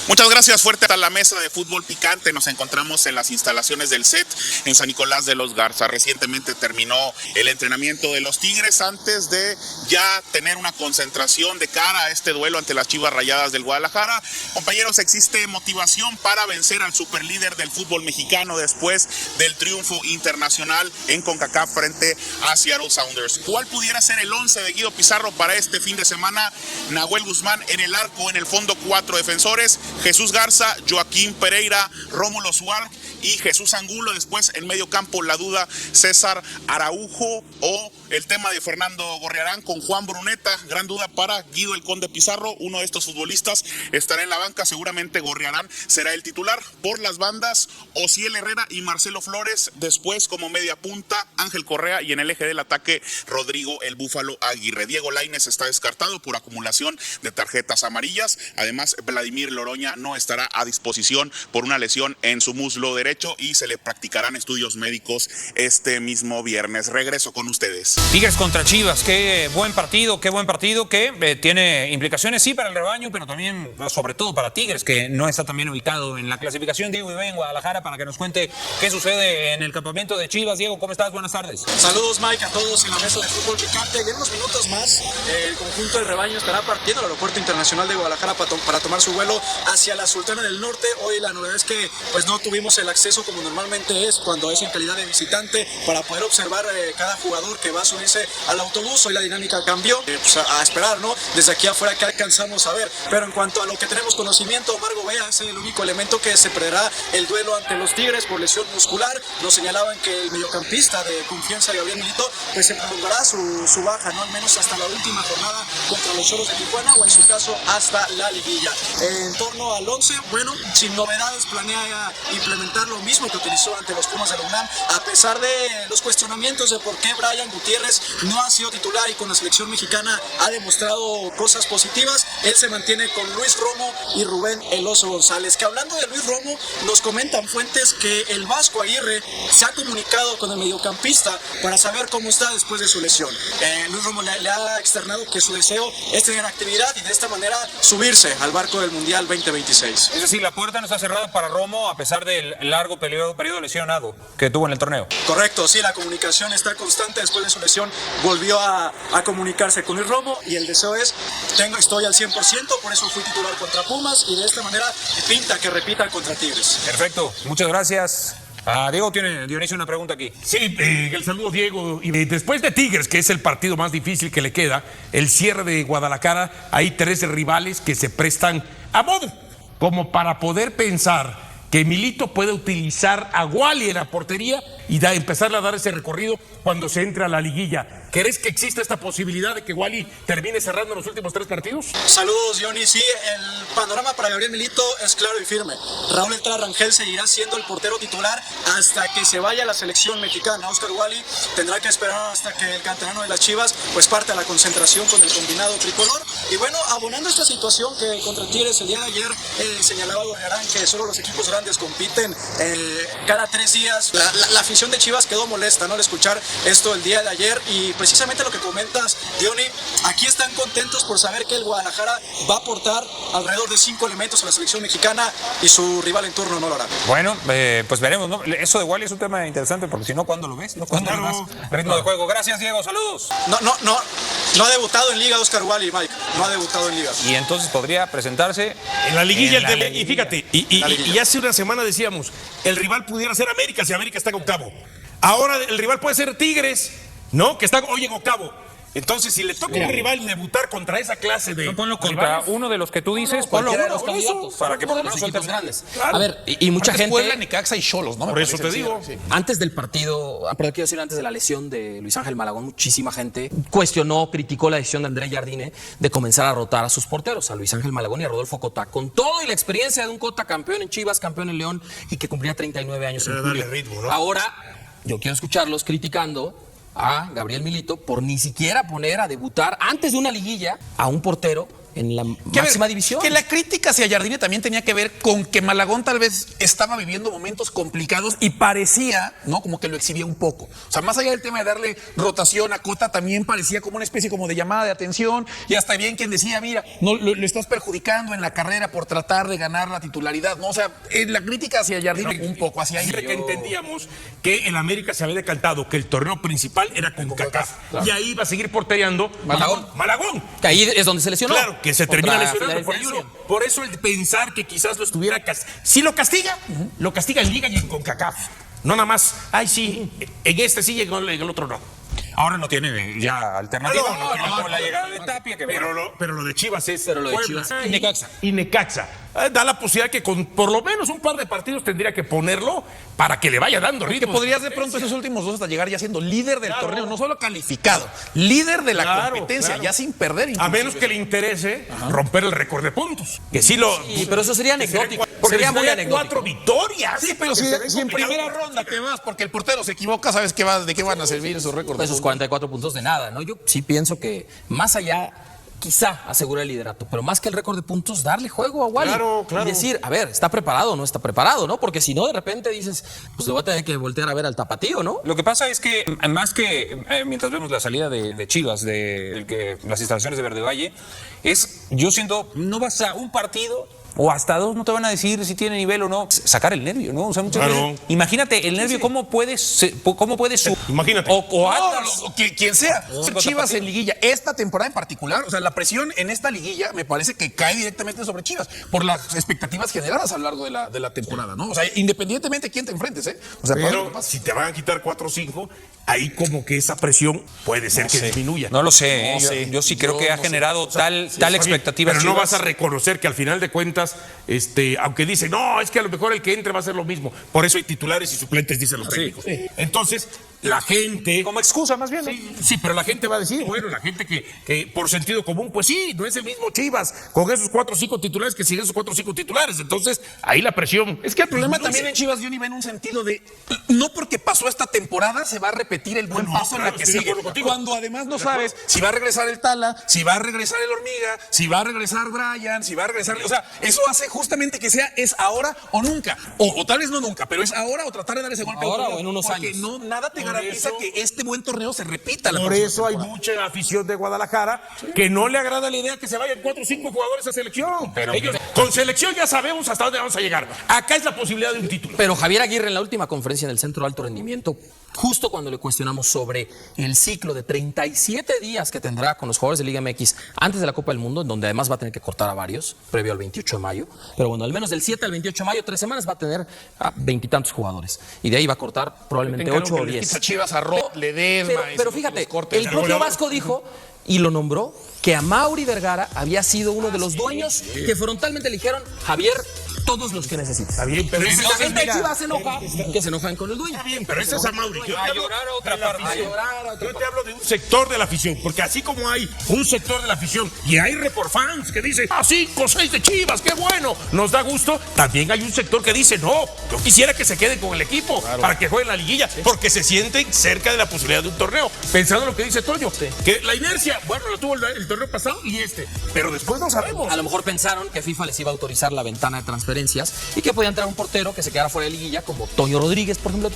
Muchas gracias, fuerte a la mesa de fútbol picante. Nos encontramos en las instalaciones del CET en San Nicolás de los Garza. Recientemente terminó el entrenamiento de los Tigres antes de ya tener una concentración de cara a este duelo ante las Chivas Rayadas del Guadalajara. Compañeros, existe motivación para vencer al superlíder del fútbol mexicano después del triunfo internacional en CONCACAF frente a Seattle Sounders. ¿Cuál pudiera ser el 11 de Guido Pizarro para este fin de semana? Nahuel Guzmán en el arco, en el fondo 4 defensores, Jesús Garza, Joaquín Pereira, Rómulo Suárez y Jesús Angulo. Después en medio campo la duda, César Araujo o el tema de Fernando Gorriarán con Juan Bruneta. Gran duda para Guido el Conde Pizarro. Uno de estos futbolistas estará en la banca, seguramente Gorriarán será el titular. Por las bandas, Osiel Herrera y Marcelo Flores. Después como media punta, Ángel Correa, y en el eje del ataque, Rodrigo el Búfalo Aguirre. Diego Lainez está descartado por acumulación de tarjetas amarillas. Además, Vladimir Loroña no estará a disposición por una lesión en su muslo derecho y se le practicarán estudios médicos este mismo viernes. Regreso con ustedes. Tigres contra Chivas, qué buen partido que tiene implicaciones sí para el rebaño, pero también sobre todo para Tigres, que no está tan bien ubicado en la clasificación. Diego Ibé en Guadalajara para que nos cuente qué sucede en el campamento de Chivas. Diego, ¿cómo estás? Buenas tardes. Saludos, Mike, a todos en la mesa de fútbol picante. Y en unos minutos más el conjunto del rebaño estará partiendo al aeropuerto internacional de Guadalajara para tomar su vuelo hacia la Sultana del Norte. Hoy la novedad es que pues no tuvimos el acceso como normalmente es cuando es en calidad de visitante para poder observar cada jugador que va a subirse al autobús. Hoy la dinámica cambió, pues a esperar, ¿no? Desde aquí afuera que alcanzamos a ver. Pero en cuanto a lo que tenemos conocimiento, Omar Gobea es el único elemento que se perderá el duelo ante los Tigres por lesión muscular. Nos señalaban que el mediocampista de confianza, Gabriel Milito, pues se prolongará su baja, ¿no? Al menos hasta la última jornada contra los Choros de Tijuana o en su caso hasta la liguilla. En torno al 11, bueno, sin novedades, planea implementar lo mismo que utilizó ante los Pumas de la UNAM, a pesar de los cuestionamientos de por qué Brian Gutiérrez no ha sido titular y con la selección mexicana ha demostrado cosas positivas. Él se mantiene con Luis Romo y Rubén El Oso González, que hablando de Luis Romo, nos comentan fuentes que el Vasco Aguirre se ha comunicado con el mediocampista para saber cómo está después de su lesión. Luis Romo le ha externado que su deseo es tener actividad y de esta manera subirse al barco del Mundial 2026. Es decir, la puerta no está cerrada para Romo a pesar del largo periodo lesionado que tuvo en el torneo. Correcto, sí, la comunicación está constante. Después de su lesión volvió a comunicarse con Luis Romo y el deseo es, estoy al 100%, por eso fui titular contra Pumas y de esta manera pinta que repita contra Tigres. Perfecto, muchas gracias. Diego tiene, Dionisio, una pregunta aquí. Sí, el saludo, Diego. Y después de Tigres, que es el partido más difícil que le queda, el cierre de Guadalajara, hay 13 rivales que se prestan a modo, como para poder pensar que Milito puede utilizar a Wally en la portería y empezar a dar ese recorrido cuando se entre a la liguilla. ¿Crees que existe esta posibilidad de que Wally termine cerrando los últimos 3 partidos? Saludos, Johnny. Sí, el panorama para Gabriel Milito es claro y firme. Raúl El Tala Rangel seguirá siendo el portero titular hasta que se vaya a la selección mexicana. Oscar Wally tendrá que esperar hasta que el canterano de las Chivas pues parte a la concentración con el combinado tricolor. Y bueno, abonando esta situación que contra Tigres el día de ayer señalaba Gorriarán que solo los equipos grandes compiten cada 3 días. La afición de Chivas quedó molesta, ¿no?, al escuchar esto el día de ayer y precisamente lo que comentas, Diony, aquí están contentos por saber que el Guadalajara va a aportar alrededor de 5 elementos a la selección mexicana y su rival en turno no lo hará. Bueno, pues veremos, ¿no? Eso de Wally es un tema interesante porque si no, ¿cuándo lo ves? ¿No? ¿Cuándo le das ritmo de juego? Gracias, Diego, saludos. No ha debutado en Liga Oscar Wally, Mike, no ha debutado en Liga. Y entonces podría presentarse en la liguilla. Y fíjate, y hace una semana decíamos, el rival pudiera ser América si América está en octavo. Ahora el rival puede ser Tigres, ¿no? Que está hoy en octavo. Entonces, si le toca a un rival debutar contra esa clase de... No, ponlo contra uno de los que tú dices, ponlo cualquiera uno de los candidatos. para que los equipos grandes. Claro. A ver, y mucha gente... Puebla, Necaxa y Xolos, ¿no? Por eso te digo. Sí. Antes del partido, pero quiero decir, antes de la lesión de Luis Ángel Malagón, muchísima gente cuestionó, criticó la decisión de André Jardine de comenzar a rotar a sus porteros, a Luis Ángel Malagón y a Rodolfo Cota, con toda la experiencia de un Cota campeón en Chivas, campeón en León y que cumplía 39 años en julio. Ritmo, ¿no? Ahora, yo quiero escucharlos criticando a Gabriel Milito por ni siquiera poner a debutar antes de una liguilla a un portero en la Que a ver, máxima división. Que la crítica hacia Jardine también tenía que ver con que Malagón tal vez estaba viviendo momentos complicados y parecía, ¿no? Como que lo exhibía un poco. O sea, más allá del tema de darle rotación a Cota, también parecía como una especie como de llamada de atención. Y hasta bien quien decía, mira, no lo estás perjudicando en la carrera por tratar de ganar la titularidad, ¿no? O sea, la crítica hacia Jardine un poco hacia ahí. Que entendíamos que el América se había decantado que el torneo principal era con CONCACAF. Claro. Y ahí va a seguir portereando Malagón. Que ahí es donde se lesionó. Claro, que se termina lesionando. Por eso el pensar que quizás lo estuviera... Si lo castiga, lo castiga en Liga y en CONCACAF. No nada más, ay sí, en este sí y en el otro no. Ahora no tiene ya alternativa. No, la llegada de Tapia, que pero lo de Chivas es Puebla y Necaxa. Da la posibilidad que con por lo menos un par de partidos tendría que ponerlo para que le vaya dando ritmo. Que podrías de pronto esos últimos dos hasta llegar ya siendo líder del torneo, no solo calificado, líder de la competencia, ya sin perder. A menos que le interese romper el récord de puntos. Que sí pero eso sería anecdótico. Sería muy anecdótico. 4 victorias. Sí, pero si en primera ronda te vas porque el portero se equivoca, ¿sabes de qué van a servir esos récords? Esos 44 puntos de nada, ¿no? Yo sí pienso que más allá, quizá asegura el liderato, pero más que el récord de puntos, darle juego a Wally. Claro. Y decir, a ver, ¿está preparado o no está preparado, no? Porque si no, de repente dices, pues le voy a tener que voltear a ver al tapatío, ¿no? Lo que pasa es que, más que mientras vemos la salida de Chivas, de las instalaciones de Verde Valle, yo siento, no vas a un partido o hasta dos, no te van a decir si tiene nivel o no. Sacar el nervio, ¿no? O sea, muchas veces, imagínate el nervio, ¿cómo puedes imagínate. O Atlas, o quien sea. Chivas en liguilla, esta temporada en particular, o sea, la presión en esta liguilla me parece que cae directamente sobre Chivas por las expectativas generadas a lo largo de la temporada, ¿no? O sea, independientemente de quién te enfrentes, ¿eh? O sea, pero si te van a quitar 4 o 5, ahí como que esa presión puede ser que disminuya. No lo sé, yo sí creo que ha generado tal expectativa. Pero no vas a reconocer que al final de cuentas, aunque dicen, no, es que a lo mejor el que entre va a ser lo mismo. Por eso hay titulares y suplentes, dicen los técnicos. Entonces, la gente... Como excusa, más bien. Sí, pero la gente va a decir, bueno, la gente que por sentido común, pues sí, no es el mismo Chivas con esos 4 o 5 titulares que siguen esos 4 o 5 titulares. Entonces, ahí la presión... Es que el problema también en Chivas, Johnny, va en un sentido de, no porque pasó esta temporada se va a repetir el buen paso en la que sigue. Cuando además no sabes si va a regresar el Tala, si va a regresar el Hormiga, si va a regresar Brian, si va a regresar... O sea, eso hace justamente que es ahora o nunca. O tal vez no nunca, pero es ahora o tratar de dar ese golpe. Ahora o en unos años. Porque nada te garantiza que este buen torneo se repita. Por eso hay mucha afición de Guadalajara que no le agrada la idea que se vayan 4 o 5 jugadores a selección. Pero ellos, con selección ya sabemos hasta dónde vamos a llegar. Acá es la posibilidad de un título. Pero Javier Aguirre en la última conferencia en el Centro de Alto Rendimiento, justo cuando le cuestionamos sobre el ciclo de 37 días que tendrá con los jugadores de Liga MX antes de la Copa del Mundo, en donde además va a tener que cortar a varios, previo al 28 de mayo, pero bueno, al menos del 7 al 28 de mayo, 3 semanas, va a tener a 20 y tantos jugadores, y de ahí va a cortar probablemente 8 o 10. Chivas a Ledesma, pero fíjate, el propio Vasco dijo, y lo nombró, que a Mauri Vergara había sido uno de los dueños que frontalmente le dijeron, Javier, todos los que necesitas. Está bien, pero la gente de Chivas se enoja, que se enojan con el dueño. Está bien, pero ese es a Mauri. Yo a llorar a otra parte. Yo te hablo de un sector de la afición, porque así como hay un sector de la afición y hay fans que dicen, 5 o 6 de Chivas, qué bueno, nos da gusto, también hay un sector que dice, no, yo quisiera que se queden con el equipo para que jueguen la liguilla, porque se sienten cerca de la posibilidad de un torneo. Pensando en lo que dice Toño, que la inercia, bueno, lo tuvo el torneo pasado y pero después no sabemos. A lo mejor pensaron que FIFA les iba a autorizar la ventana de transferencias y que podía entrar un portero que se quedara fuera de liguilla, como Toño Rodríguez, por ejemplo,